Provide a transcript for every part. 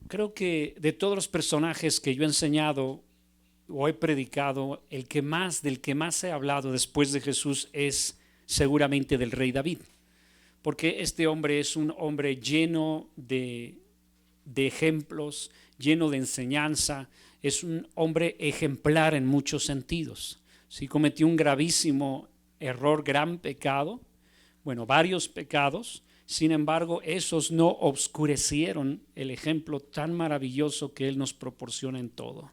Creo que de todos los personajes que yo he enseñado o he predicado, del que más he hablado después de Jesús es seguramente del rey David, porque este hombre es un hombre lleno de ejemplos, lleno de enseñanza, es un hombre ejemplar en muchos sentidos. Sí, cometió un gravísimo error, gran pecado, bueno, varios pecados. Sin embargo, esos no obscurecieron el ejemplo tan maravilloso que Él nos proporciona en todo.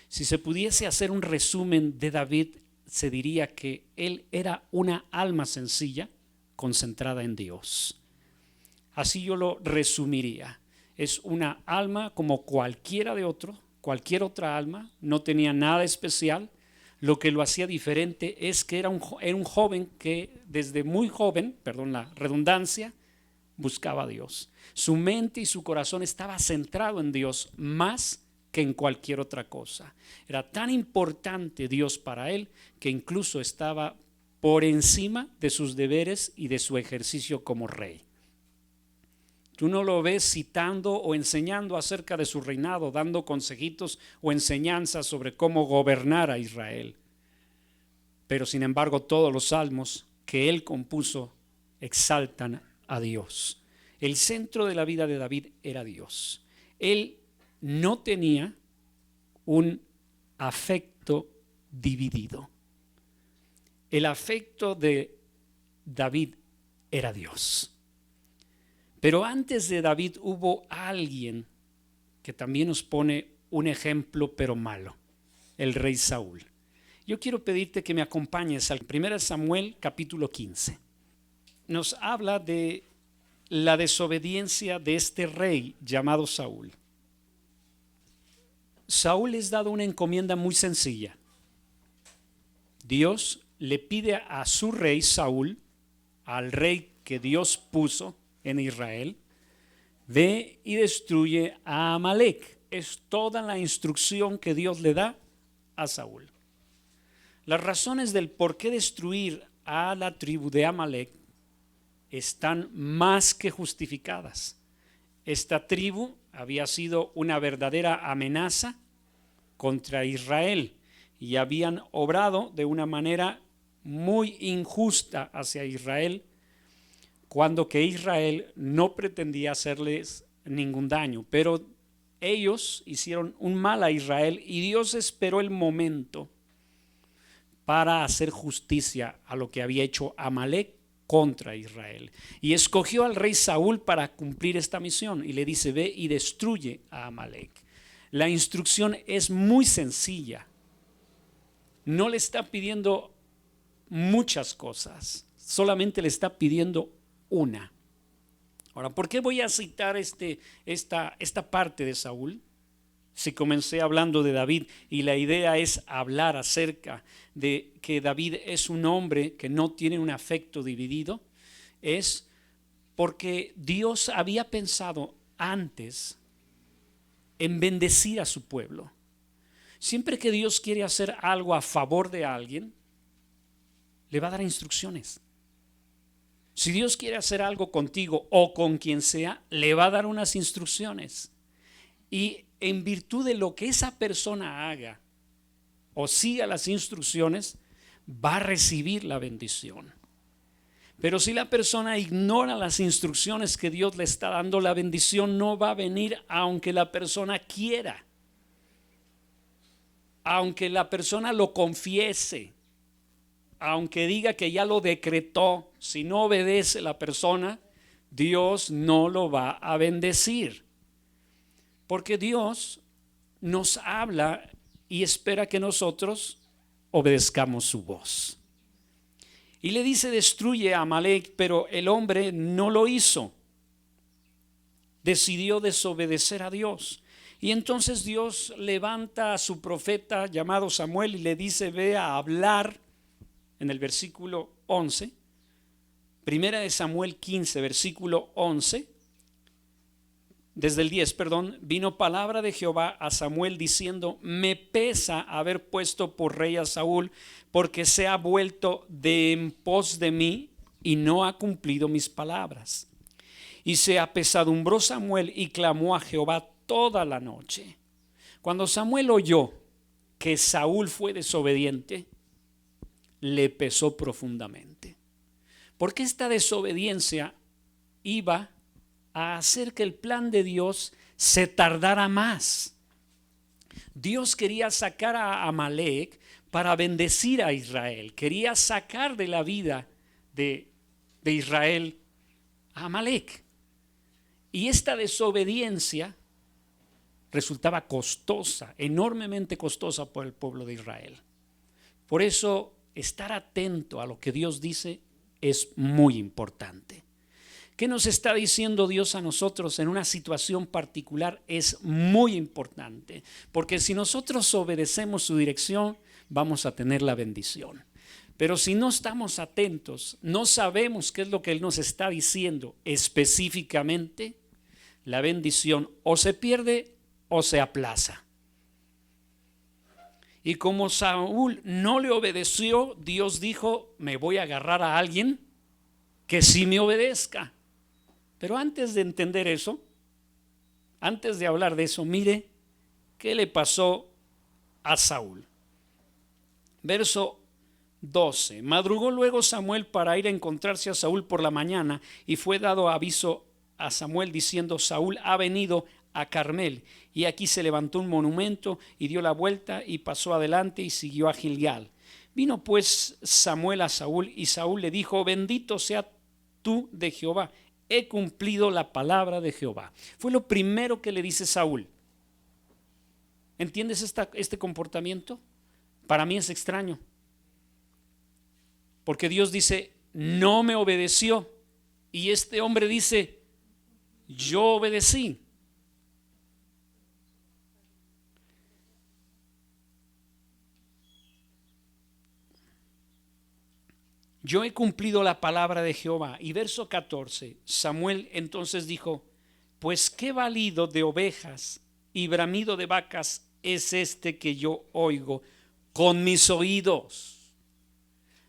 Si se pudiese hacer un resumen de David, se diría que él era una alma sencilla concentrada en Dios. Así yo lo resumiría. Es una alma como cualquier otra alma, no tenía nada especial. Lo que lo hacía diferente es que era un joven que desde muy joven, perdón la redundancia, buscaba a Dios. Su mente y su corazón estaba centrado en Dios más que en cualquier otra cosa. Era tan importante Dios para él que incluso estaba por encima de sus deberes y de su ejercicio como rey. Tú no lo ves citando o enseñando acerca de su reinado, dando consejitos o enseñanzas sobre cómo gobernar a Israel. Pero sin embargo, todos los salmos que él compuso exaltan a Dios. El centro de la vida de David era Dios. Él no tenía un afecto dividido. El afecto de David era Dios. Pero antes de David hubo alguien que también nos pone un ejemplo pero malo, el rey Saúl. Yo quiero pedirte que me acompañes al 1 Samuel capítulo 15. Nos habla de la desobediencia de este rey llamado Saúl. Saúl es dado una encomienda muy sencilla. Dios le pide a su rey Saúl, al rey que Dios puso en Israel, ve y destruye a Amalek. Es toda la instrucción que Dios le da a Saúl. Las razones del por qué destruir a la tribu de Amalek están más que justificadas. Esta tribu había sido una verdadera amenaza contra Israel y habían obrado de una manera muy injusta hacia Israel, cuando que Israel no pretendía hacerles ningún daño, pero ellos hicieron un mal a Israel y Dios esperó el momento para hacer justicia a lo que había hecho Amalek contra Israel, y escogió al rey Saúl para cumplir esta misión y le dice: ve y destruye a Amalek. La instrucción es muy sencilla, no le está pidiendo muchas cosas, solamente le está pidiendo una. Ahora, ¿por qué voy a citar esta parte de Saúl? Si comencé hablando de David y la idea es hablar acerca de que David es un hombre que no tiene un afecto dividido, es porque Dios había pensado antes en bendecir a su pueblo. Siempre que Dios quiere hacer algo a favor de alguien, le va a dar instrucciones. Si Dios quiere hacer algo contigo o con quien sea, le va a dar unas instrucciones. Y en virtud de lo que esa persona haga o siga las instrucciones, va a recibir la bendición. Pero si la persona ignora las instrucciones que Dios le está dando, la bendición no va a venir aunque la persona quiera, aunque la persona lo confiese, aunque diga que ya lo decretó. Si no obedece la persona, Dios no lo va a bendecir, porque Dios nos habla y espera que nosotros obedezcamos su voz. Y le dice: destruye a Amalek, pero el hombre no lo hizo. Decidió desobedecer a Dios. Y entonces Dios levanta a su profeta llamado Samuel y le dice: ve a hablar. En el versículo 11, primera de Samuel 15, versículo 11, desde el 10, perdón, vino palabra de Jehová a Samuel diciendo: me pesa haber puesto por rey a Saúl, porque se ha vuelto de en pos de mí y no ha cumplido mis palabras. Y se apesadumbró Samuel y clamó a Jehová toda la noche. Cuando Samuel oyó que Saúl fue desobediente, le pesó profundamente, porque esta desobediencia iba a hacer que el plan de Dios se tardara más. Dios quería sacar a Amalek para bendecir a Israel, quería sacar de la vida de Israel a Amalek. Y esta desobediencia resultaba costosa, enormemente costosa por el pueblo de Israel. Por eso, estar atento a lo que Dios dice es muy importante. ¿Qué nos está diciendo Dios a nosotros en una situación particular? Es muy importante, porque si nosotros obedecemos su dirección, vamos a tener la bendición. Pero si no estamos atentos, no sabemos qué es lo que Él nos está diciendo específicamente, la bendición o se pierde o se aplaza. Y como Saúl no le obedeció, Dios dijo: me voy a agarrar a alguien que sí me obedezca. Pero antes de entender eso, antes de hablar de eso, mire qué le pasó a Saúl. Verso 12. Madrugó luego Samuel para ir a encontrarse a Saúl por la mañana, y fue dado aviso a Samuel diciendo: Saúl ha venido a Carmel. Y aquí se levantó un monumento y dio la vuelta y pasó adelante y siguió a Gilgal. Vino pues Samuel a Saúl, y Saúl le dijo: bendito sea tú de Jehová, he cumplido la palabra de Jehová. Fue lo primero que le dice Saúl. ¿Entiendes este comportamiento? Para mí es extraño, porque Dios dice: no me obedeció, y este hombre dice: yo obedecí. Yo he cumplido la palabra de Jehová. Y verso 14, Samuel entonces dijo: pues qué balido de ovejas y bramido de vacas es este que yo oigo con mis oídos.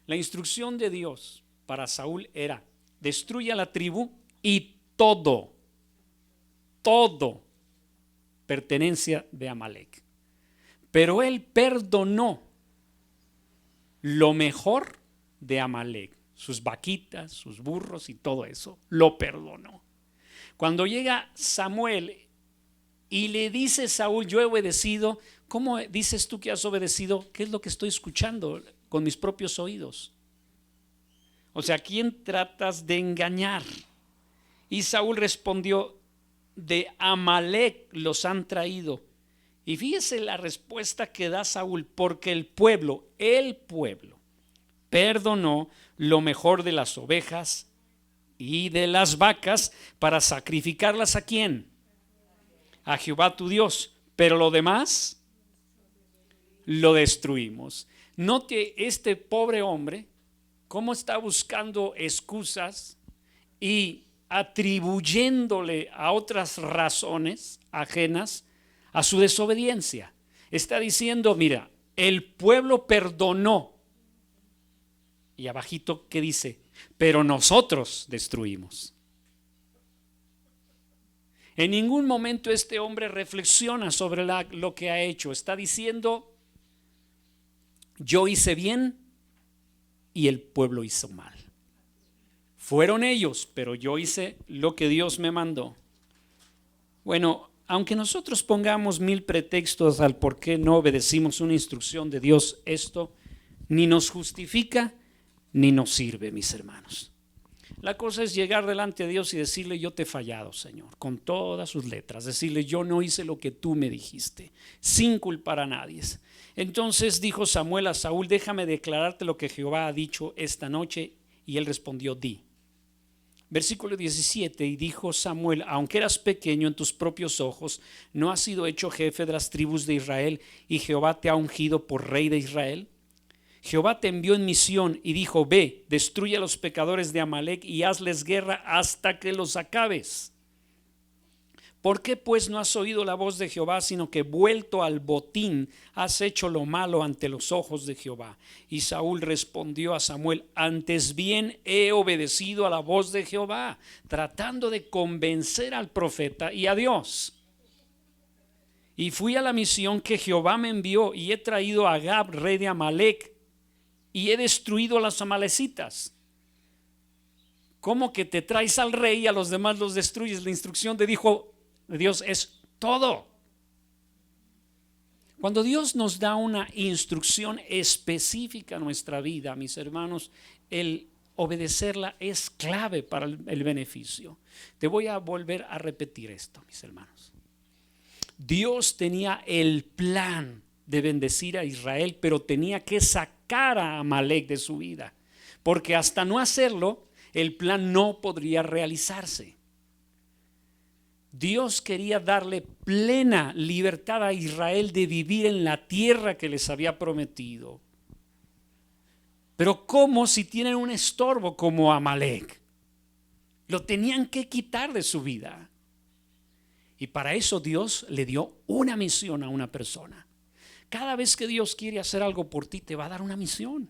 La instrucción de Dios para Saúl era: destruya la tribu y todo pertenencia de Amalek. Pero él perdonó lo mejor de Amalek, sus vaquitas, sus burros y todo eso, lo perdonó. Cuando llega Samuel y le dice Saúl: yo he obedecido. ¿Cómo dices tú que has obedecido? ¿Qué es lo que estoy escuchando con mis propios oídos? O sea, ¿a quién tratas de engañar? Y Saúl respondió: de Amalek los han traído. Y fíjese la respuesta que da Saúl: porque el pueblo perdonó lo mejor de las ovejas y de las vacas para sacrificarlas ¿a quién? A Jehová tu Dios. Pero lo demás lo destruimos. Note este pobre hombre cómo está buscando excusas y atribuyéndole a otras razones ajenas a su desobediencia. Está diciendo: mira, el pueblo perdonó. Y abajito, ¿qué dice? Pero nosotros destruimos. En ningún momento este hombre reflexiona sobre lo que ha hecho. Está diciendo: yo hice bien y el pueblo hizo mal. Fueron ellos, pero yo hice lo que Dios me mandó. Bueno, aunque nosotros pongamos 1000 pretextos al por qué no obedecimos una instrucción de Dios, esto ni nos justifica ni nos sirve, mis hermanos. La cosa es llegar delante de Dios y decirle: yo te he fallado, Señor, con todas sus letras. Decirle: yo no hice lo que tú me dijiste, sin culpar a nadie. Entonces dijo Samuel a Saúl: déjame declararte lo que Jehová ha dicho esta noche. Y él respondió: di. Versículo 17, y dijo Samuel: aunque eras pequeño en tus propios ojos, ¿no has sido hecho jefe de las tribus de Israel, y Jehová te ha ungido por rey de Israel? Jehová te envió en misión y dijo: ve, destruye a los pecadores de Amalek y hazles guerra hasta que los acabes. ¿Por qué pues no has oído la voz de Jehová, sino que vuelto al botín has hecho lo malo ante los ojos de Jehová? Y Saúl respondió a Samuel: antes bien he obedecido a la voz de Jehová, tratando de convencer al profeta y a Dios. y fui a la misión que Jehová me envió, y he traído a Agag, rey de Amalec, y he destruido a los amalecitas. ¿Cómo que te traes al rey y a los demás los destruyes? La instrucción de Dios es todo. Cuando Dios nos da una instrucción específica a nuestra vida, mis hermanos, el obedecerla es clave para el beneficio. Te voy a volver a repetir esto, mis hermanos. Dios tenía el plan de bendecir a Israel, pero tenía que sacar a Amalec de su vida, porque hasta no hacerlo, el plan no podría realizarse. Dios quería darle plena libertad a Israel de vivir en la tierra que les había prometido. Pero ¿cómo si tienen un estorbo como Amalec? Lo tenían que quitar de su vida. Y para eso Dios le dio una misión a una persona. Cada vez que Dios quiere hacer algo por ti, te va a dar una misión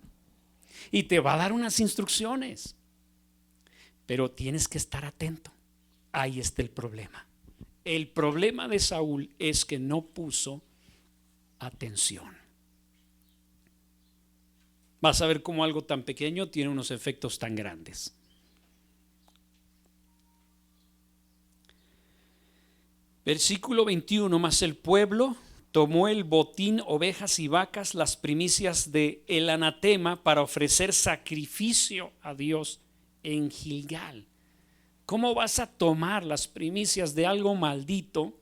y te va a dar unas instrucciones. Pero tienes que estar atento. Ahí está el problema. El problema de Saúl es que no puso atención. Vas a ver cómo algo tan pequeño tiene unos efectos tan grandes. Versículo 21, mas el pueblo tomó el botín, ovejas y vacas, las primicias de el anatema, para ofrecer sacrificio a Dios en Gilgal. ¿Cómo vas a tomar las primicias de algo maldito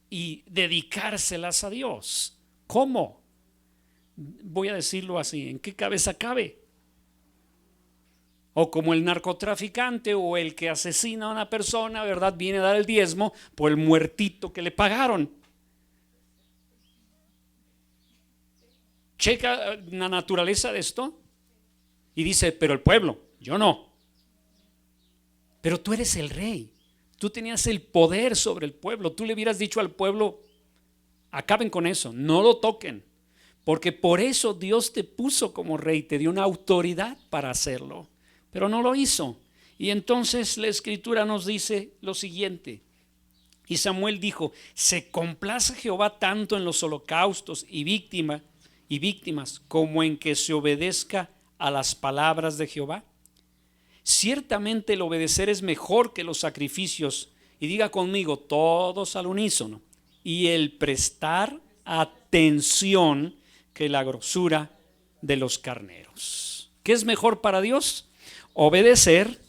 y dedicárselas a Dios? ¿Cómo? Voy a decirlo así, ¿en qué cabeza cabe? O como el narcotraficante o el que asesina a una persona, ¿verdad? Viene a dar el diezmo por el muertito que le pagaron. Checa la naturaleza de esto y dice, pero el pueblo, yo no. Pero tú eres el rey, tú tenías el poder sobre el pueblo. Tú le hubieras dicho al pueblo, acaben con eso, no lo toquen, porque por eso Dios te puso como rey, te dio una autoridad para hacerlo, pero no lo hizo. Y entonces la escritura nos dice lo siguiente: y Samuel dijo, ¿se complace Jehová tanto en los holocaustos y víctimas como en que se obedezca a las palabras de Jehová? Ciertamente el obedecer es mejor que los sacrificios, y diga conmigo todos al unísono, y el prestar atención que la grosura de los carneros. ¿Qué es mejor para Dios? Obedecer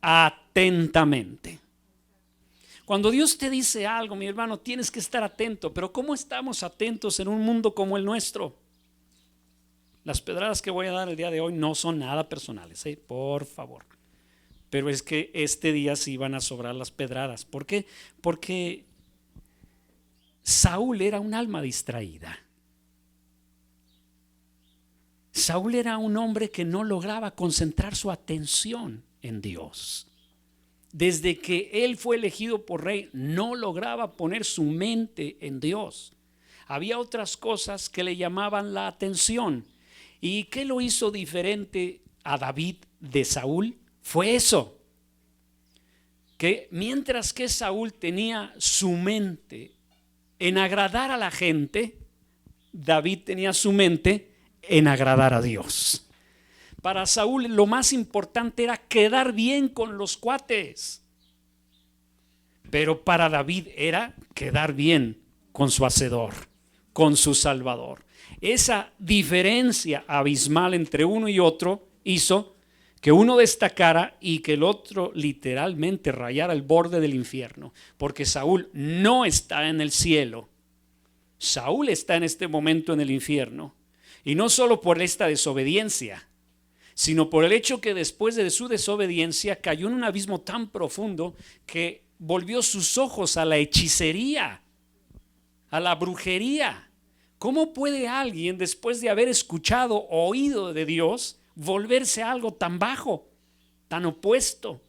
atentamente. Cuando Dios te dice algo, mi hermano, tienes que estar atento. Pero ¿cómo estamos atentos en un mundo como el nuestro? Las pedradas que voy a dar el día de hoy no son nada personales, por favor. Pero es que este día sí van a sobrar las pedradas. ¿Por qué? Porque Saúl era un alma distraída. Saúl era un hombre que no lograba concentrar su atención en Dios. Desde que él fue elegido por rey, no lograba poner su mente en Dios. Había otras cosas que le llamaban la atención. ¿Y qué lo hizo diferente a David de Saúl? Fue eso, que mientras que Saúl tenía su mente en agradar a la gente, David tenía su mente en agradar a Dios. Para Saúl lo más importante era quedar bien con los cuates, pero para David era quedar bien con su hacedor, con su Salvador. Esa diferencia abismal entre uno y otro hizo que uno destacara y que el otro literalmente rayara el borde del infierno, porque Saúl no está en el cielo, Saúl está en este momento en el infierno, y no solo por esta desobediencia, sino por el hecho que después de su desobediencia cayó en un abismo tan profundo que volvió sus ojos a la hechicería, a la brujería. ¿Cómo puede alguien, después de haber escuchado o oído de Dios, volverse a algo tan bajo, tan opuesto?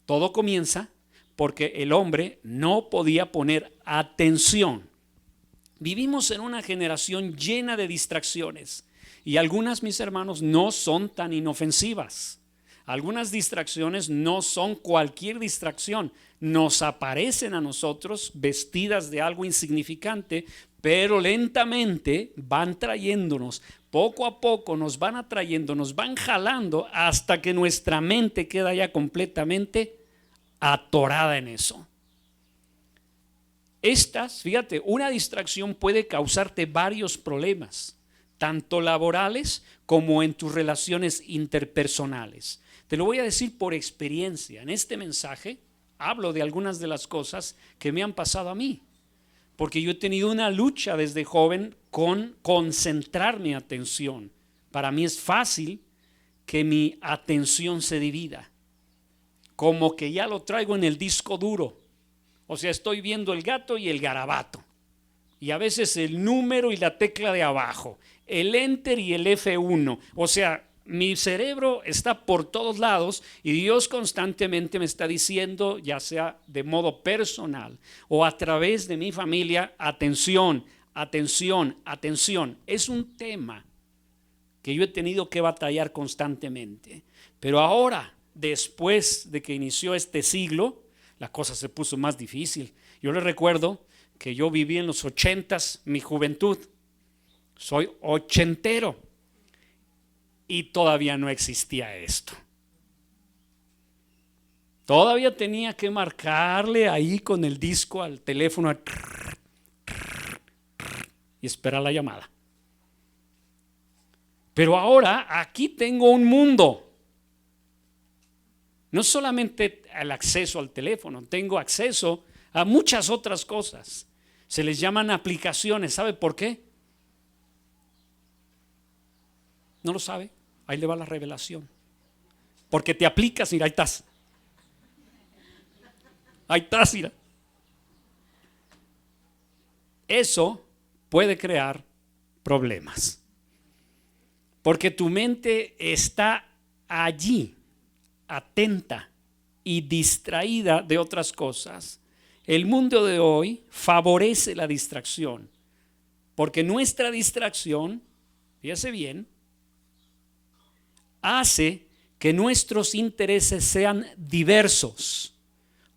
Todo comienza porque el hombre no podía poner atención. Vivimos en una generación llena de distracciones, y algunas, mis hermanos, no son tan inofensivas. Algunas distracciones no son cualquier distracción. Nos aparecen a nosotros vestidas de algo insignificante, pero lentamente van trayéndonos, poco a poco nos van atrayendo, nos van jalando hasta que nuestra mente queda ya completamente atorada en eso. Fíjate, una distracción puede causarte varios problemas, tanto laborales como en tus relaciones interpersonales. Te lo voy a decir por experiencia. En este mensaje hablo de algunas de las cosas que me han pasado a mí, porque yo he tenido una lucha desde joven con concentrar mi atención. Para mí es fácil que mi atención se divida, como que ya lo traigo en el disco duro. O sea, estoy viendo el gato y el garabato, y a veces el número y la tecla de abajo, el enter y el F1. O sea, mi cerebro está por todos lados y Dios constantemente me está diciendo, ya sea de modo personal o a través de mi familia, atención, atención, atención. Es un tema que yo he tenido que batallar constantemente. Pero ahora, después de que inició este siglo, la cosa se puso más difícil. Yo les recuerdo que yo viví en los 80s, mi juventud. Soy ochentero y todavía no existía esto. Todavía tenía que marcarle ahí con el disco al teléfono y esperar la llamada. Pero ahora aquí tengo un mundo. No solamente el acceso al teléfono, tengo acceso a muchas otras cosas. Se les llaman aplicaciones. ¿Sabe por qué? ¿No lo sabe? Ahí le va la revelación. Porque te aplicas, mira, ahí estás. Ahí estás, mira. Eso puede crear problemas. Porque tu mente está allí, atenta y distraída de otras cosas. El mundo de hoy favorece la distracción, porque nuestra distracción, fíjese bien, hace que nuestros intereses sean diversos,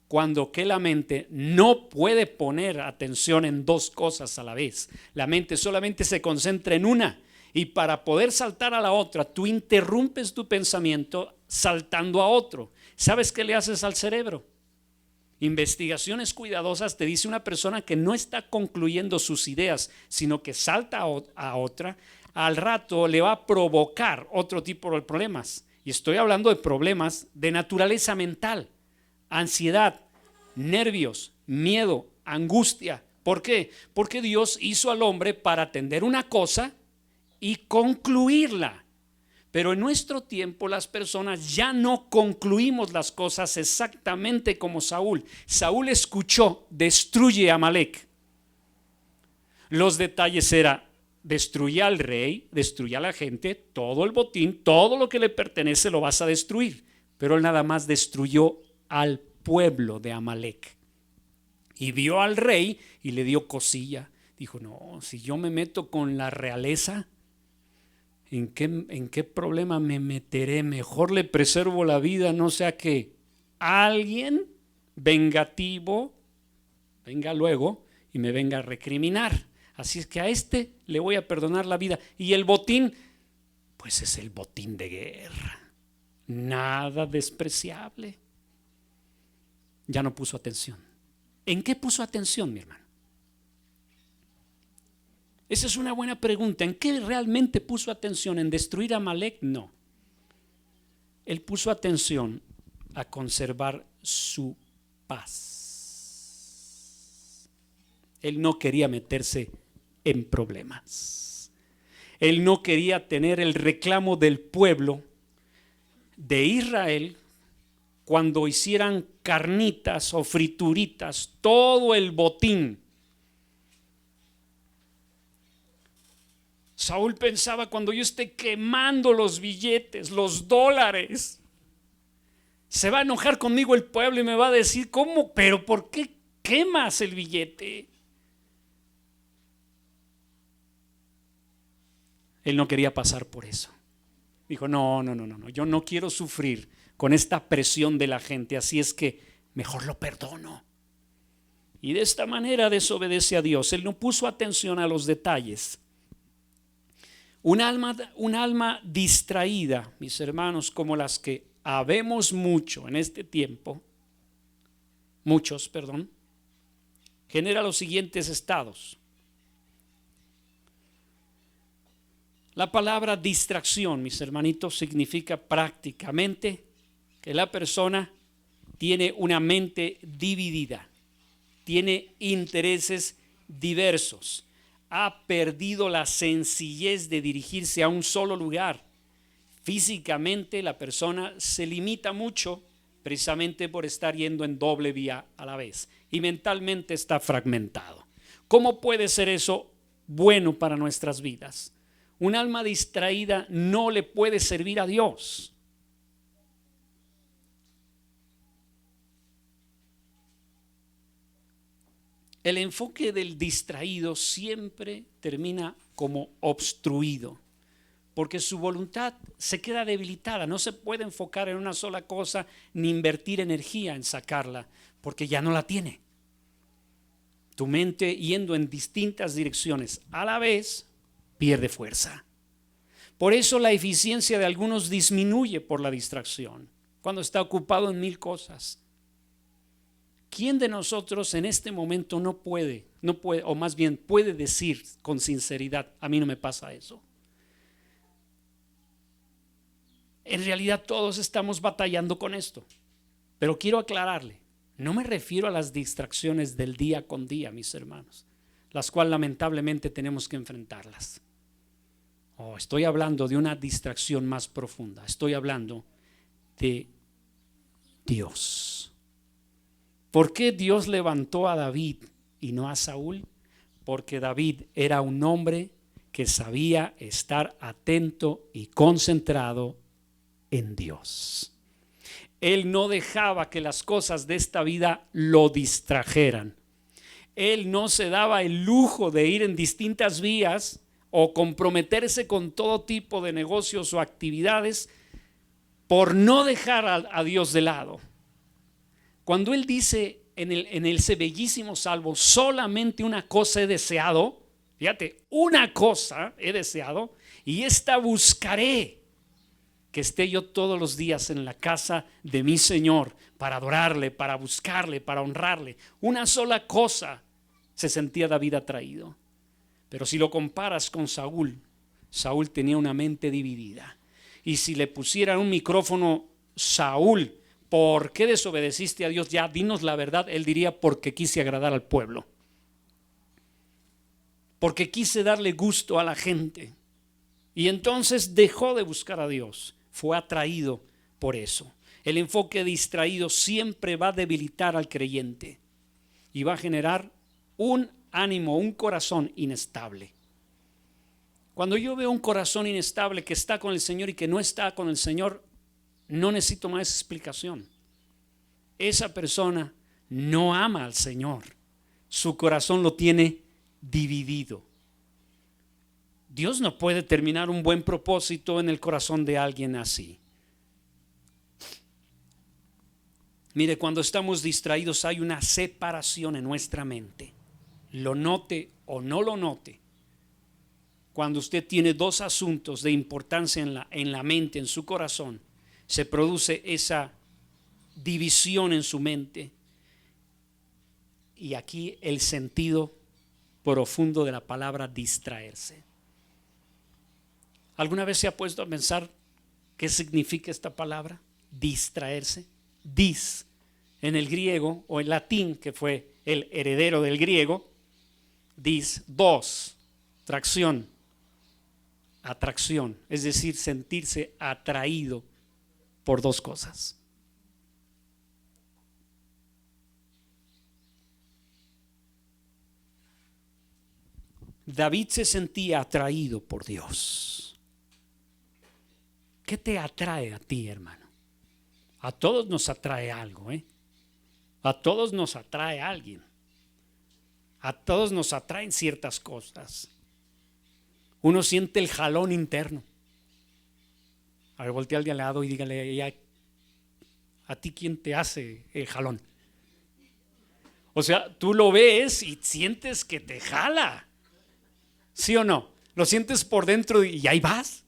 cuando que la mente no puede poner atención en dos cosas a la vez. La mente solamente se concentra en una, y para poder saltar a la otra, tú interrumpes tu pensamiento saltando a otro. ¿Sabes qué le haces al cerebro? Investigaciones cuidadosas te dice una persona que no está concluyendo sus ideas, sino que salta a otra, al rato le va a provocar otro tipo de problemas. Y estoy hablando de problemas de naturaleza mental, ansiedad, nervios, miedo, angustia. ¿Por qué? Porque Dios hizo al hombre para atender una cosa y concluirla. Pero en nuestro tiempo las personas ya no concluimos las cosas exactamente como Saúl. Saúl escuchó, destruye a Amalek. Los detalles eran, destruye al rey, destruye a la gente, todo el botín, todo lo que le pertenece lo vas a destruir. Pero él nada más destruyó al pueblo de Amalek. Y vio al rey y le dio cosilla. Dijo, no, si yo me meto con la realeza, ¿En qué problema me meteré? Mejor le preservo la vida, no sea que alguien vengativo venga luego y me venga a recriminar. Así es que a este le voy a perdonar la vida. Y el botín, pues es el botín de guerra, nada despreciable. Ya no puso atención. ¿En qué puso atención, mi hermano? Esa es una buena pregunta. ¿En qué realmente puso atención? ¿En destruir a Amalek? No. Él puso atención a conservar su paz. Él no quería meterse en problemas. Él no quería tener el reclamo del pueblo de Israel cuando hicieran carnitas o frituritas, todo el botín. Saúl pensaba, cuando yo esté quemando los billetes, los dólares, se va a enojar conmigo el pueblo y me va a decir, ¿cómo? ¿Pero por qué quemas el billete? Él no quería pasar por eso. Dijo, no, yo no quiero sufrir con esta presión de la gente, así es que mejor lo perdono. Y de esta manera desobedece a Dios. Él no puso atención a los detalles. Un alma distraída, mis hermanos, como las que habemos mucho en este tiempo, genera los siguientes estados. La palabra distracción, mis hermanitos, significa prácticamente que la persona tiene una mente dividida, tiene intereses diversos, ha perdido la sencillez de dirigirse a un solo lugar. Físicamente la persona se limita mucho precisamente por estar yendo en doble vía a la vez, y mentalmente está fragmentado. ¿Cómo puede ser eso bueno para nuestras vidas? Un alma distraída no le puede servir a Dios. El enfoque del distraído siempre termina como obstruido, porque su voluntad se queda debilitada. No se puede enfocar en una sola cosa ni invertir energía en sacarla, porque ya no la tiene. Tu mente, yendo en distintas direcciones a la vez, pierde fuerza. Por eso la eficiencia de algunos disminuye por la distracción, cuando está ocupado en mil cosas. ¿Quién de nosotros en este momento no puede, o más bien puede decir con sinceridad, a mí no me pasa eso? En realidad todos estamos batallando con esto, pero quiero aclararle, no me refiero a las distracciones del día con día, mis hermanos, las cuales lamentablemente tenemos que enfrentarlas. Estoy hablando de una distracción más profunda, estoy hablando de Dios. ¿Por qué Dios levantó a David y no a Saúl? Porque David era un hombre que sabía estar atento y concentrado en Dios. Él no dejaba que las cosas de esta vida lo distrajeran. Él no se daba el lujo de ir en distintas vías o comprometerse con todo tipo de negocios o actividades por no dejar a Dios de lado. Cuando él dice en ese bellísimo salmo, solamente una cosa he deseado, fíjate, una cosa he deseado y esta buscaré, que esté yo todos los días en la casa de mi Señor para adorarle, para buscarle, para honrarle. Una sola cosa se sentía David atraído. Pero si lo comparas con Saúl, Saúl tenía una mente dividida. Y si le pusieran un micrófono, Saúl, ¿por qué desobedeciste a Dios? Ya dinos la verdad. Él diría, porque quise agradar al pueblo, porque quise darle gusto a la gente. Y entonces dejó de buscar a Dios, fue atraído por eso. El enfoque distraído siempre va a debilitar al creyente y va a generar un ánimo, un corazón inestable. Cuando yo veo un corazón inestable que está con el Señor y que no está con el Señor, no necesito más explicación. Esa persona no ama al Señor. Su corazón lo tiene dividido. Dios no puede terminar un buen propósito en el corazón de alguien así. Mire, cuando estamos distraídos hay una separación en nuestra mente. Lo note o no lo note. Cuando usted tiene dos asuntos de importancia en la mente, en su corazón, se produce esa división en su mente. Y aquí el sentido profundo de la palabra distraerse. ¿Alguna vez se ha puesto a pensar qué significa esta palabra? Distraerse. Dis, en el griego o en latín, que fue el heredero del griego, dis, dos, tracción, atracción, es decir, sentirse atraído por dos cosas. David se sentía atraído por Dios. ¿Qué te atrae a ti, hermano? A todos nos atrae algo, A todos nos atrae alguien. A todos nos atraen ciertas cosas. Uno siente el jalón interno. A ver, voltea al de al lado y dígale, ¿A ti quién te hace el jalón? O sea, tú lo ves y sientes que te jala. ¿Sí o no? Lo sientes por dentro y ahí vas.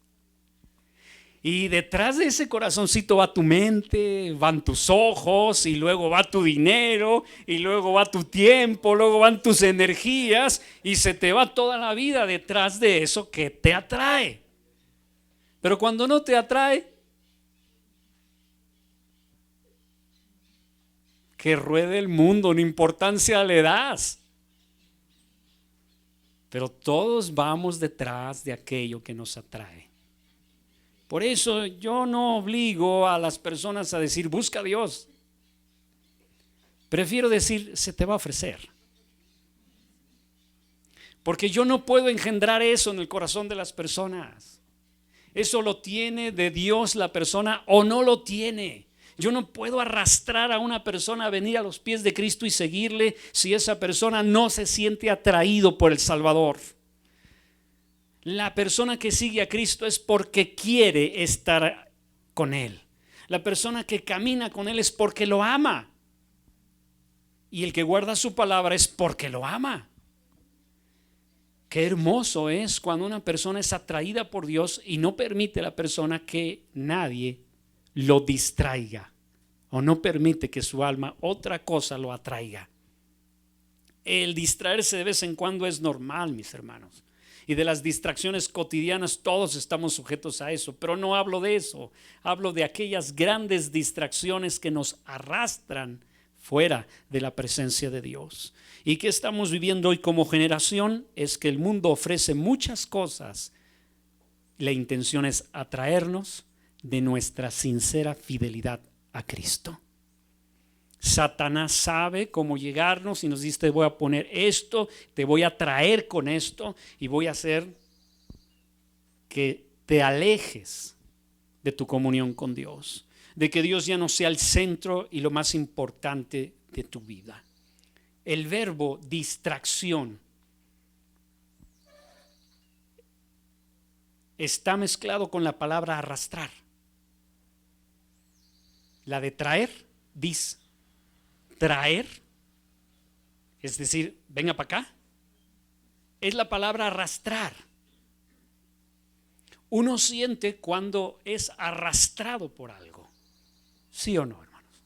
Y detrás de ese corazoncito va tu mente, van tus ojos, y luego va tu dinero, y luego va tu tiempo, luego van tus energías, y se te va toda la vida detrás de eso que te atrae. Pero cuando no te atrae, que ruede el mundo, ni importancia le das. Pero todos vamos detrás de aquello que nos atrae. Por eso yo no obligo a las personas a decir busca a Dios. Prefiero decir se te va a ofrecer. Porque yo no puedo engendrar eso en el corazón de las personas. Eso lo tiene de Dios la persona o no lo tiene. Yo no puedo arrastrar a una persona a venir a los pies de Cristo y seguirle si esa persona no se siente atraído por el Salvador. La persona que sigue a Cristo es porque quiere estar con Él. La persona que camina con Él es porque lo ama. Y el que guarda su palabra es porque lo ama. Qué hermoso es cuando una persona es atraída por Dios y no permite a la persona que nadie lo distraiga o no permite que su alma otra cosa lo atraiga. El distraerse de vez en cuando es normal, mis hermanos. Y de las distracciones cotidianas todos estamos sujetos a eso, pero no hablo de eso, hablo de aquellas grandes distracciones que nos arrastran fuera de la presencia de Dios. ¿Y qué estamos viviendo hoy como generación? Es que el mundo ofrece muchas cosas. La intención es atraernos de nuestra sincera fidelidad a Cristo. Satanás sabe cómo llegarnos y nos dice te voy a poner esto, te voy a traer con esto y voy a hacer que te alejes de tu comunión con Dios, de que Dios ya no sea el centro y lo más importante de tu vida. El verbo distracción está mezclado con la palabra arrastrar. La de traer, traer, es decir, venga para acá, es la palabra arrastrar. Uno siente cuando es arrastrado por algo, ¿sí o no, hermanos?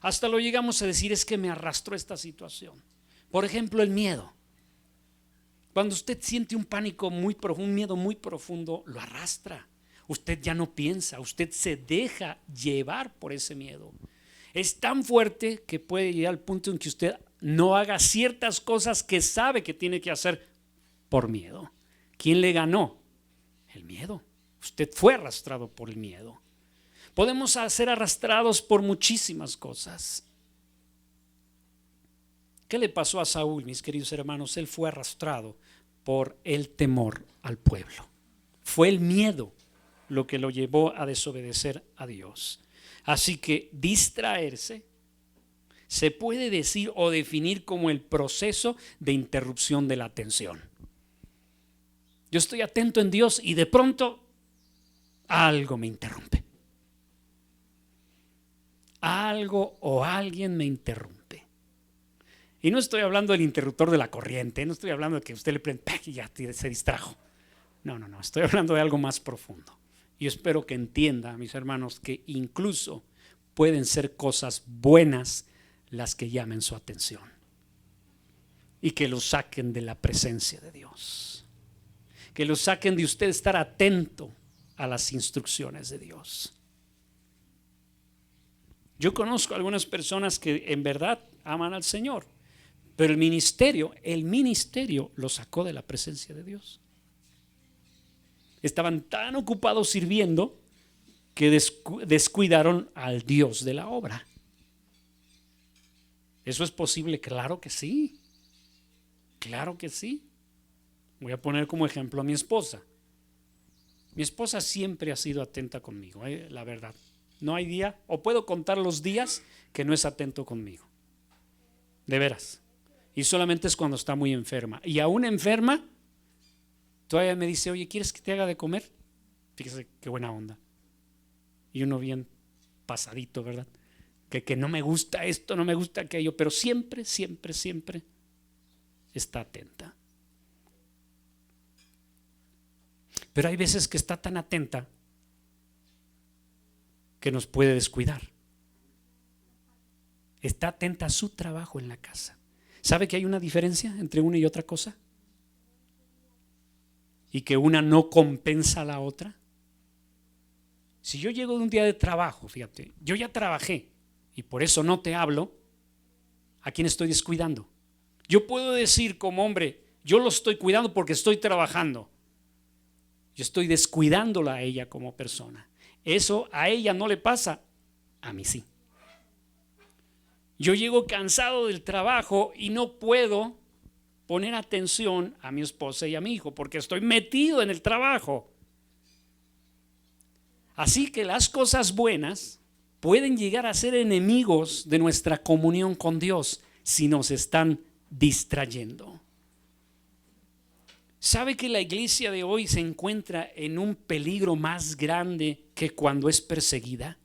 Hasta lo llegamos a decir es que me arrastró esta situación. Por ejemplo, el miedo. Cuando usted siente un pánico muy profundo, un miedo muy profundo, lo arrastra. Usted ya no piensa, usted se deja llevar por ese miedo. Es tan fuerte que puede llegar al punto en que usted no haga ciertas cosas que sabe que tiene que hacer por miedo. ¿Quién le ganó? El miedo. Usted fue arrastrado por el miedo. Podemos ser arrastrados por muchísimas cosas. ¿Qué le pasó a Saúl, mis queridos hermanos? Él fue arrastrado por el temor al pueblo. Fue el miedo lo que lo llevó a desobedecer a Dios. Así que distraerse se puede decir o definir como el proceso de interrupción de la atención. Yo estoy atento en Dios y de pronto algo me interrumpe. Algo o alguien me interrumpe. Y no estoy hablando del interruptor de la corriente, no estoy hablando de que usted le prende y ya se distrajo. No, estoy hablando de algo más profundo. Y espero que entienda, mis hermanos, que incluso pueden ser cosas buenas las que llamen su atención y que lo saquen de la presencia de Dios, que lo saquen de usted estar atento a las instrucciones de Dios. Yo conozco algunas personas que en verdad aman al Señor, pero el ministerio lo sacó de la presencia de Dios. Estaban tan ocupados sirviendo que descuidaron al Dios de la obra. ¿Eso es posible? Claro que sí. Claro que sí. Voy a poner como ejemplo a mi esposa. Mi esposa siempre ha sido atenta conmigo, la verdad. No hay día, o puedo contar los días que no es atento conmigo. De veras. Y solamente es cuando está muy enferma. Y aún enferma, todavía me dice, oye, ¿quieres que te haga de comer? Fíjese qué buena onda. Y uno bien pasadito, ¿verdad? que no me gusta esto, no me gusta aquello, pero siempre, siempre, siempre está atenta. Pero hay veces que está tan atenta que nos puede descuidar. Está atenta a su trabajo en la casa. ¿Sabe que hay una diferencia entre una y otra cosa? Y que una no compensa a la otra. Si yo llego de un día de trabajo, fíjate, yo ya trabajé y por eso no te hablo, ¿a quién estoy descuidando? Yo puedo decir como hombre, yo lo estoy cuidando porque estoy trabajando. Yo estoy descuidándola a ella como persona. Eso a ella no le pasa, a mí sí. Yo llego cansado del trabajo y no puedo poner atención a mi esposa y a mi hijo porque estoy metido en el trabajo. Así que las cosas buenas pueden llegar a ser enemigos de nuestra comunión con Dios si nos están distrayendo. ¿Sabe que la iglesia de hoy se encuentra en un peligro más grande que cuando es perseguida?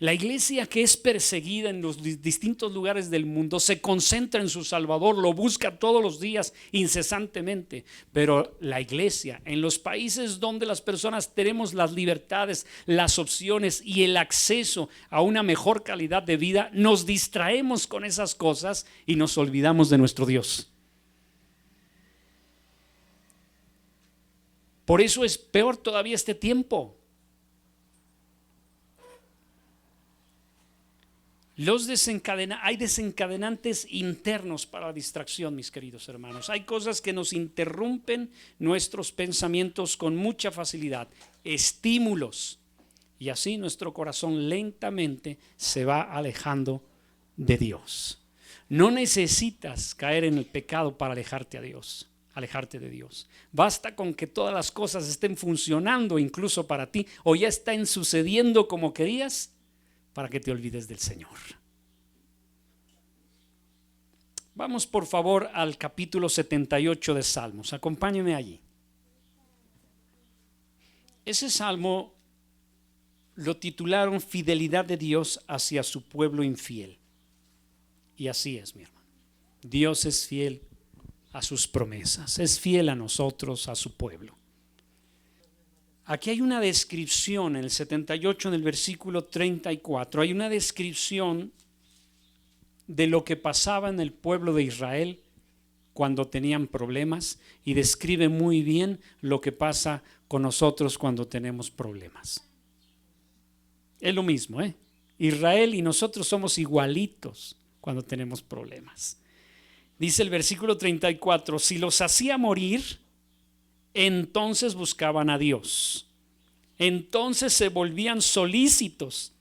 La iglesia que es perseguida en los distintos lugares del mundo se concentra en su Salvador, lo busca todos los días incesantemente. Pero la iglesia en los países donde las personas tenemos las libertades, las opciones y el acceso a una mejor calidad de vida, nos distraemos con esas cosas y nos olvidamos de nuestro Dios. Por eso es peor todavía este tiempo. Hay desencadenantes internos para la distracción, mis queridos hermanos. Hay cosas que nos interrumpen nuestros pensamientos con mucha facilidad, estímulos, y así nuestro corazón lentamente se va alejando de Dios. No necesitas caer en el pecado para alejarte de Dios. Basta con que todas las cosas estén funcionando incluso para ti o ya estén sucediendo como querías para que te olvides del Señor. Vamos por favor al capítulo 78 de Salmos. Acompáñeme allí. Ese salmo lo titularon Fidelidad de Dios hacia su pueblo infiel. Y así es, mi hermano. Dios es fiel a sus promesas, es fiel a nosotros, a su pueblo. Aquí hay una descripción en el 78, en el versículo 34, hay una descripción de lo que pasaba en el pueblo de Israel cuando tenían problemas y describe muy bien lo que pasa con nosotros cuando tenemos problemas. Es lo mismo, Israel y nosotros somos igualitos cuando tenemos problemas. Dice el versículo 34, si los hacía morir, entonces buscaban a Dios. Entonces se volvían solícitos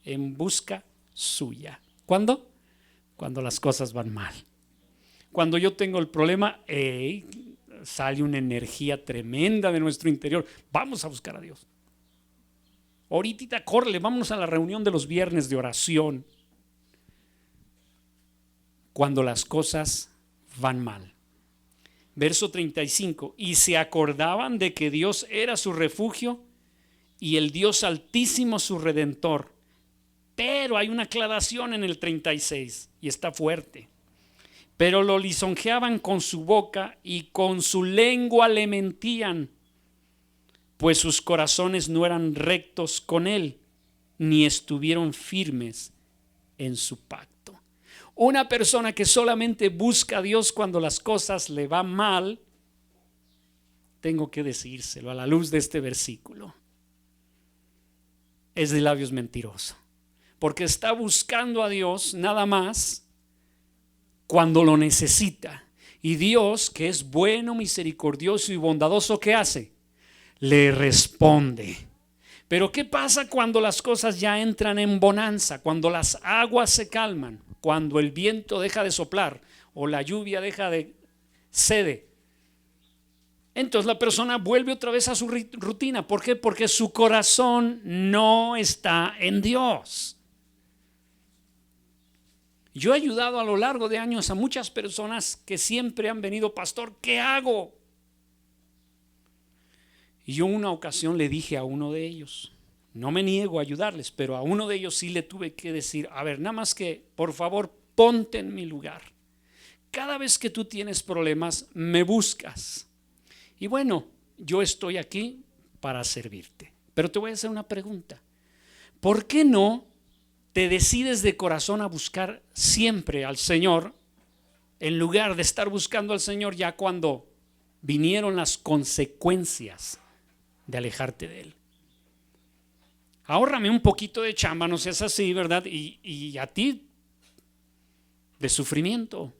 en busca suya. ¿Cuándo? Cuando las cosas van mal. Cuando yo tengo el problema, sale una energía tremenda de nuestro interior. Vamos a buscar a Dios. Ahorita córrele, vámonos a la reunión de los viernes de oración. Cuando las cosas van mal. Verso 35, y se acordaban de que Dios era su refugio y el Dios altísimo su redentor. Pero hay una aclaración en el 36 y está fuerte. Pero lo lisonjeaban con su boca y con su lengua le mentían, pues sus corazones no eran rectos con él, ni estuvieron firmes en su pacto. Una persona que solamente busca a Dios cuando las cosas le van mal, tengo que decírselo a la luz de este versículo, es de labios mentiroso, porque está buscando a Dios nada más cuando lo necesita. Y Dios, que es bueno, misericordioso y bondadoso, ¿qué hace? Le responde. Pero ¿qué pasa cuando las cosas ya entran en bonanza? Cuando las aguas se calman, cuando el viento deja de soplar o la lluvia cede. Entonces la persona vuelve otra vez a su rutina. ¿Por qué? Porque su corazón no está en Dios. Yo he ayudado a lo largo de años a muchas personas que siempre han venido, pastor, ¿qué hago? Y yo una ocasión le dije a uno de ellos, No me niego a ayudarles, pero a uno de ellos sí le tuve que decir, a ver, nada más que por favor ponte en mi lugar. Cada vez que tú tienes problemas, me buscas. Y bueno, yo estoy aquí para servirte. Pero te voy a hacer una pregunta. ¿Por qué no te decides de corazón a buscar siempre al Señor en lugar de estar buscando al Señor ya cuando vinieron las consecuencias de alejarte de Él? Ahórrame un poquito de chamba, no seas así, ¿verdad? Y a ti de sufrimiento.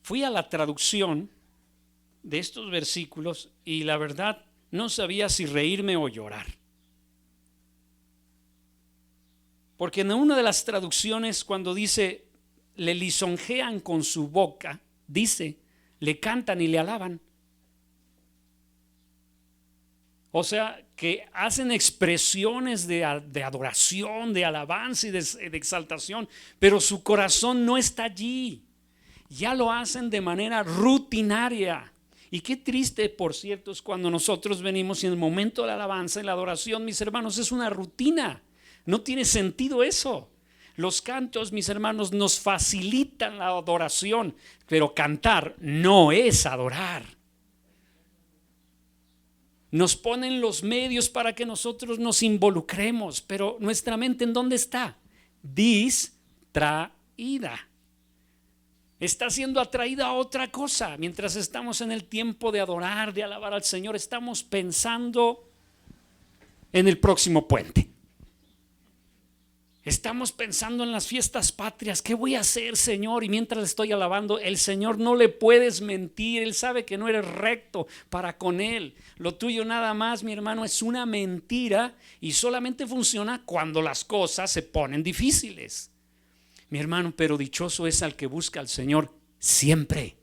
Fui a la traducción de estos versículos y la verdad no sabía si reírme o llorar. Porque en una de las traducciones, cuando dice le lisonjean con su boca, dice le cantan y le alaban. O sea, que hacen expresiones de adoración, de alabanza y de exaltación, pero su corazón no está allí. Ya lo hacen de manera rutinaria. Y qué triste, por cierto, es cuando nosotros venimos y en el momento de la alabanza y la adoración, mis hermanos, es una rutina. No tiene sentido eso. Los cantos, mis hermanos, nos facilitan la adoración, pero cantar no es adorar. Nos ponen los medios para que nosotros nos involucremos, pero nuestra mente, ¿en dónde está? Distraída. Está siendo atraída a otra cosa. Mientras estamos en el tiempo de adorar, de alabar al Señor, estamos pensando en el próximo puente. Estamos pensando en las fiestas patrias. ¿Qué voy a hacer, Señor? Y mientras le estoy alabando, el Señor no le puedes mentir. Él sabe que no eres recto para con Él. Lo tuyo nada más, mi hermano, es una mentira y solamente funciona cuando las cosas se ponen difíciles. Mi hermano, pero dichoso es al que busca al Señor siempre.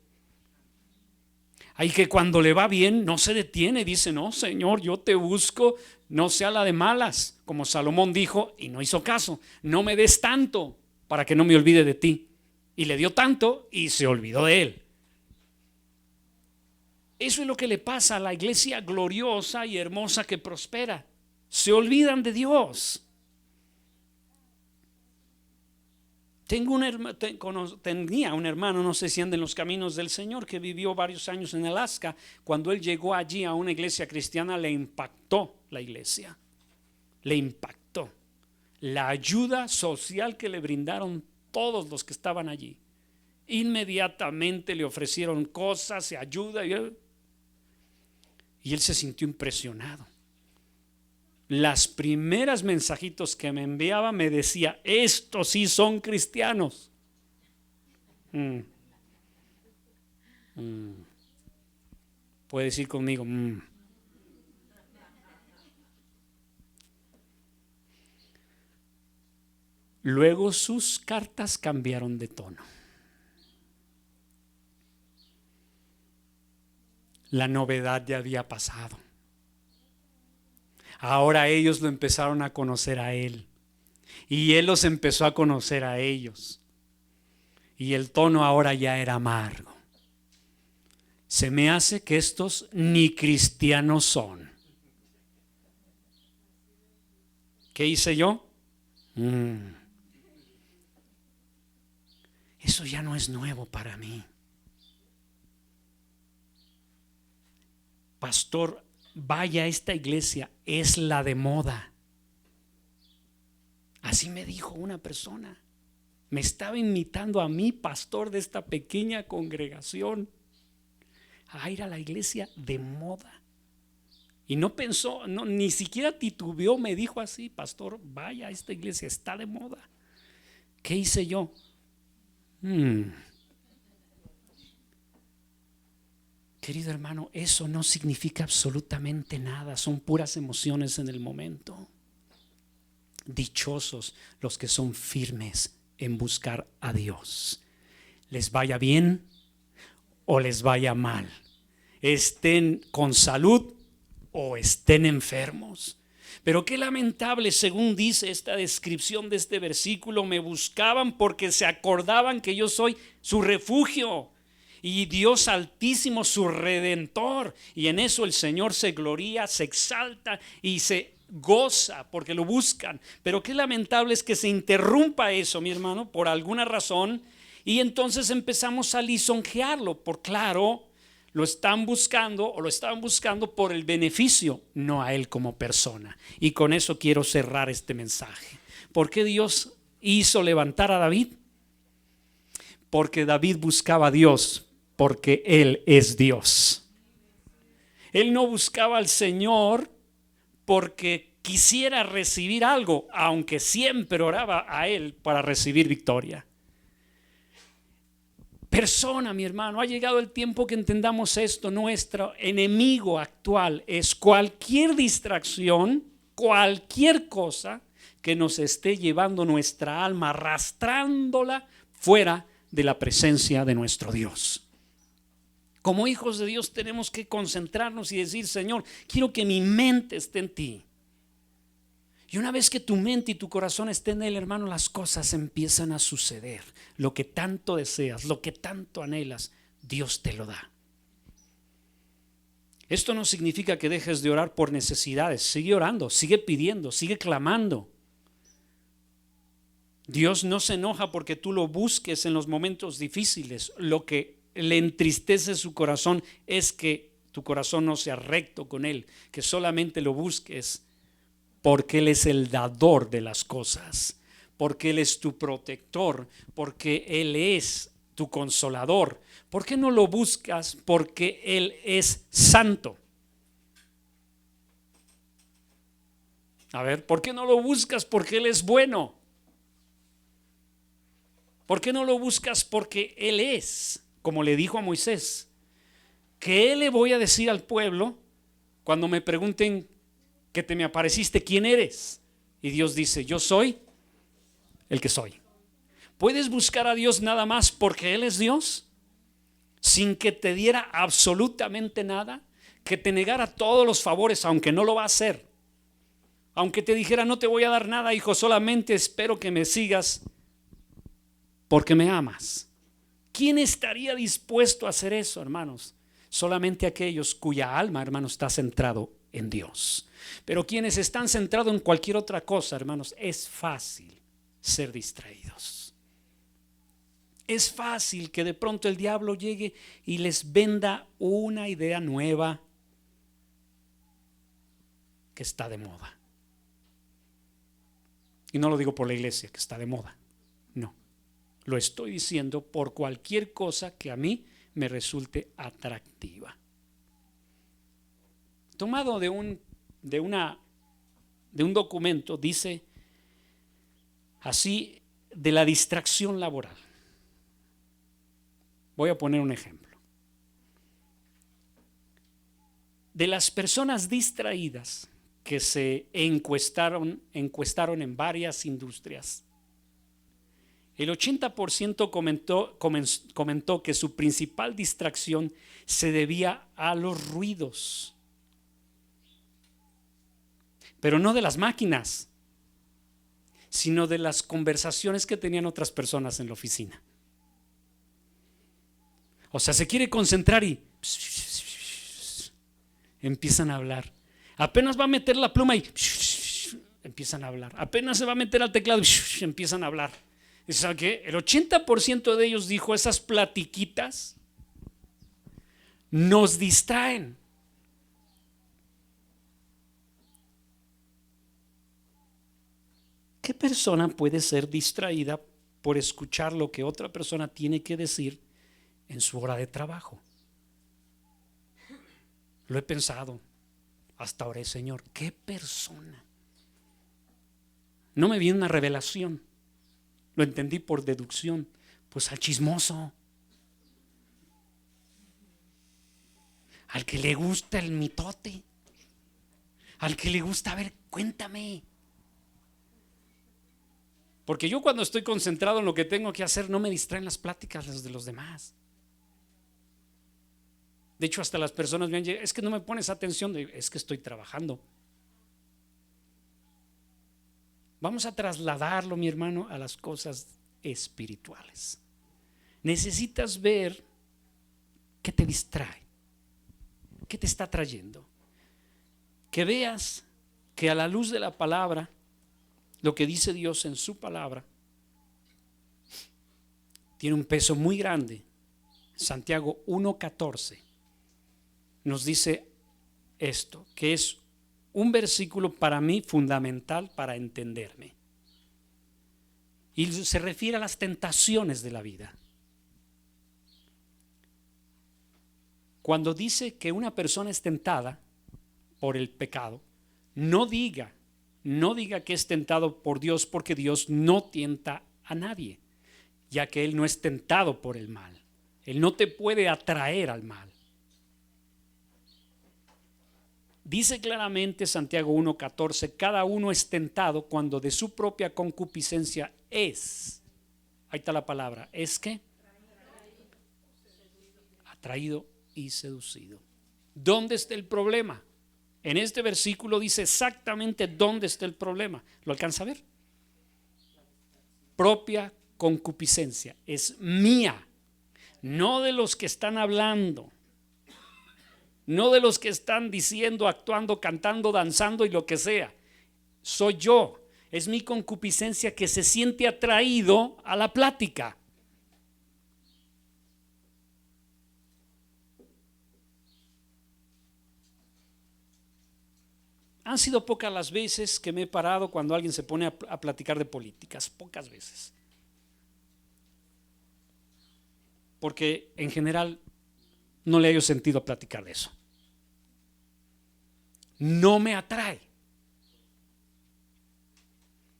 Hay que cuando le va bien no se detiene, dice, no, Señor, yo te busco, no sea la de malas, como Salomón dijo y no hizo caso. No me des tanto para que no me olvide de ti. Y le dio tanto y se olvidó de él. Eso es lo que le pasa a la iglesia gloriosa y hermosa que prospera. Se olvidan de Dios. Tenía un hermano, no sé si anda en los caminos del Señor, que vivió varios años en Alaska. Cuando él llegó allí a una iglesia cristiana, le impactó la iglesia. Le impactó la ayuda social que le brindaron todos los que estaban allí. Inmediatamente le ofrecieron cosas y ayuda y él se sintió impresionado. Las primeras mensajitos que me enviaba me decía, estos sí son cristianos. Puede decir conmigo. Luego sus cartas cambiaron de tono. La novedad ya había pasado. Ahora ellos lo empezaron a conocer a él y él los empezó a conocer a ellos y el tono ahora ya era amargo. Se me hace que estos ni cristianos son. ¿Qué hice yo? Eso ya no es nuevo para mí. Pastor, vaya a esta iglesia, es la de moda. Así me dijo una persona. Me estaba invitando a mí, pastor de esta pequeña congregación, a ir a la iglesia de moda. Y no pensó, ni siquiera titubeó, me dijo así, pastor, vaya a esta iglesia, está de moda. ¿Qué hice yo? Querido hermano, eso no significa absolutamente nada, son puras emociones en el momento. Dichosos los que son firmes en buscar a Dios. Les vaya bien o les vaya mal, estén con salud o estén enfermos. Pero qué lamentable, según dice esta descripción de este versículo, me buscaban porque se acordaban que yo soy su refugio. y Dios Altísimo su Redentor, y en eso el Señor se gloria, se exalta y se goza porque lo buscan. Pero qué lamentable es que se interrumpa eso, mi hermano, por alguna razón, y entonces empezamos a lisonjearlo. Por claro, lo están buscando o lo estaban buscando por el beneficio, no a él como persona. Y con eso quiero cerrar este mensaje. ¿Por qué Dios hizo levantar a David? Porque David buscaba a Dios, porque Él es Dios. Él no buscaba al Señor porque quisiera recibir algo, aunque siempre oraba a Él para recibir victoria. Persona, mi hermano, ha llegado el tiempo que entendamos esto. Nuestro enemigo actual es cualquier distracción, cualquier cosa que nos esté llevando nuestra alma, arrastrándola fuera de la presencia de nuestro Dios. Como hijos de Dios tenemos que concentrarnos y decir: Señor, quiero que mi mente esté en ti. Y una vez que tu mente y tu corazón estén en él, hermano, las cosas empiezan a suceder. Lo que tanto deseas, lo que tanto anhelas, Dios te lo da. Esto no significa que dejes de orar por necesidades. Sigue orando, sigue pidiendo, sigue clamando. Dios no se enoja porque tú lo busques en los momentos difíciles. Lo que le entristece su corazón es que tu corazón no sea recto con Él, que solamente lo busques porque Él es el dador de las cosas, porque Él es tu protector, porque Él es tu consolador. ¿Por qué no lo buscas? Porque Él es santo. A ver, ¿por qué no lo buscas? Porque Él es bueno. ¿Por qué no lo buscas? Porque Él es, como le dijo a Moisés, ¿qué le voy a decir al pueblo cuando me pregunten que te me apareciste, quién eres? Y Dios dice: yo soy el que soy. ¿Puedes buscar a Dios nada más porque Él es Dios? Sin que te diera absolutamente nada, que te negara todos los favores, aunque no lo va a hacer. Aunque te dijera: no te voy a dar nada, hijo, solamente espero que me sigas porque me amas. ¿Quién estaría dispuesto a hacer eso, hermanos? Solamente aquellos cuya alma, hermanos, está centrado en Dios. Pero quienes están centrados en cualquier otra cosa, hermanos, es fácil ser distraídos. Es fácil que de pronto el diablo llegue y les venda una idea nueva que está de moda. Y no lo digo por la iglesia que está de moda, no. Lo estoy diciendo por cualquier cosa que a mí me resulte atractiva. Tomado de un documento, dice así de la distracción laboral. Voy a poner un ejemplo. De las personas distraídas que se encuestaron en varias industrias, el 80% comentó que su principal distracción se debía a los ruidos, pero no de las máquinas, sino de las conversaciones que tenían otras personas en la oficina. O sea, se quiere concentrar y empiezan a hablar. Apenas va a meter la pluma y empiezan a hablar. Apenas se va a meter al teclado y empiezan a hablar. ¿Sabe qué? El 80% de ellos dijo: esas platiquitas nos distraen. ¿Qué persona puede ser distraída por escuchar lo que otra persona tiene que decir en su hora de trabajo? Lo he pensado. Hasta oré: Señor, ¿qué persona? No me viene una revelación. Lo entendí por deducción. Pues al chismoso, al que le gusta el mitote, al que le gusta: a ver, cuéntame. Porque yo, cuando estoy concentrado en lo que tengo que hacer, no me distraen las pláticas de los demás. De hecho, hasta las personas me han llegado: es que no me pones atención. Es que estoy trabajando. Vamos a trasladarlo, mi hermano, a las cosas espirituales. Necesitas ver ¿Qué te distrae? ¿Qué te está trayendo? Que veas que a la luz de la palabra, lo que dice Dios en su palabra, tiene un peso muy grande. Santiago 1:14 nos dice esto, que es un versículo para mí fundamental para entenderme. Y se refiere a las tentaciones de la vida. Cuando dice que una persona es tentada por el pecado, no diga que es tentado por Dios, porque Dios no tienta a nadie, ya que Él no es tentado por el mal. Él no te puede atraer al mal. Dice claramente Santiago 1:14, cada uno es tentado cuando de su propia concupiscencia es, ahí está la palabra, es que atraído y seducido. ¿Dónde está el problema? En este versículo dice exactamente dónde está el problema. ¿Lo alcanza a ver? Propia concupiscencia, es mía, no de los que están hablando, no de los que están diciendo, actuando, cantando, danzando y lo que sea. Soy yo, es mi concupiscencia que se siente atraído a la plática. Han sido pocas las veces que me he parado cuando alguien se pone a platicar de políticas, pocas veces. Porque en general no le hallo sentido a platicar de eso. No me atrae.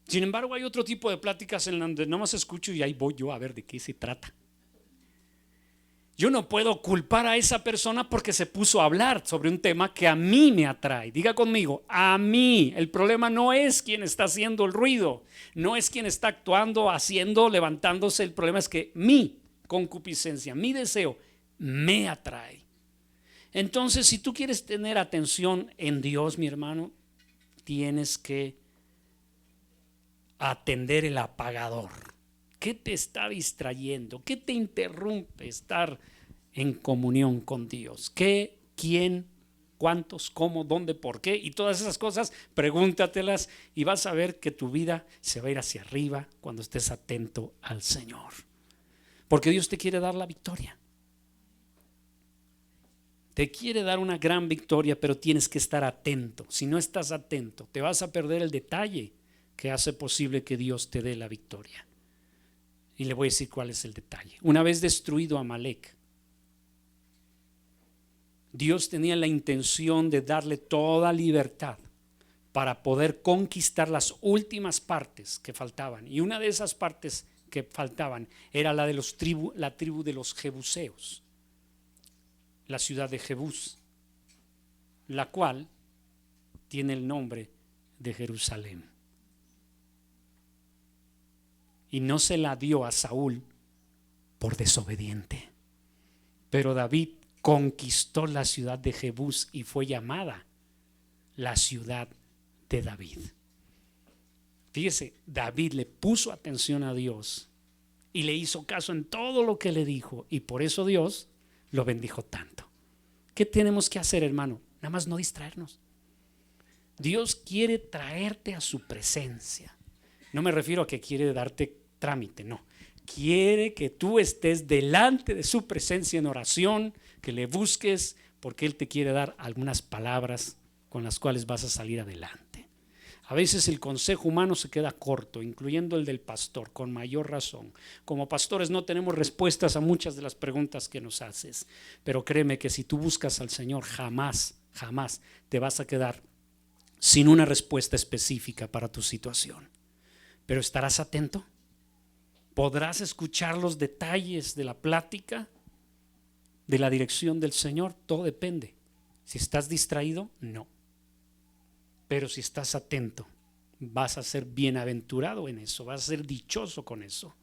Sin embargo, hay otro tipo de pláticas en donde no más escucho y ahí voy yo a ver de qué se trata. Yo no puedo culpar a esa persona porque se puso a hablar sobre un tema que a mí me atrae. Diga conmigo, a mí. El problema no es quien está haciendo el ruido, no es quien está actuando, haciendo, levantándose. El problema es que mi concupiscencia, mi deseo me atrae. Entonces, si tú quieres tener atención en Dios, mi hermano, tienes que atender el apagador. ¿Qué te está distrayendo? ¿Qué te interrumpe estar en comunión con Dios? ¿Qué, quién, cuántos, cómo, dónde, por qué? Y todas esas cosas, pregúntatelas y vas a ver que tu vida se va a ir hacia arriba cuando estés atento al Señor. Porque Dios te quiere dar la victoria. Te quiere dar una gran victoria, pero tienes que estar atento. Si no estás atento, te vas a perder el detalle que hace posible que Dios te dé la victoria. Y le voy a decir cuál es el detalle. Una vez destruido Amalek, Dios tenía la intención de darle toda libertad para poder conquistar las últimas partes que faltaban. Y una de esas partes que faltaban era la tribu de los jebuseos, la ciudad de Jebús, la cual tiene el nombre de Jerusalén. Y no se la dio a Saúl por desobediente. Pero David conquistó la ciudad de Jebús y fue llamada la ciudad de David. Fíjese, David le puso atención a Dios y le hizo caso en todo lo que le dijo, y por eso Dios lo bendijo tanto. ¿Qué tenemos que hacer, hermano? Nada más no distraernos. Dios quiere traerte a su presencia. No me refiero a que quiere darte trámite, no. Quiere que tú estés delante de su presencia en oración, que le busques, porque Él te quiere dar algunas palabras con las cuales vas a salir adelante. A veces el consejo humano se queda corto, incluyendo el del pastor, con mayor razón. Como pastores no tenemos respuestas a muchas de las preguntas que nos haces, pero créeme que si tú buscas al Señor, jamás te vas a quedar sin una respuesta específica para tu situación. Pero ¿estarás atento? ¿Podrás escuchar los detalles de la plática, de la dirección del Señor? Todo depende. Si estás distraído, no. Pero si estás atento, vas a ser bienaventurado en eso, vas a ser dichoso con eso.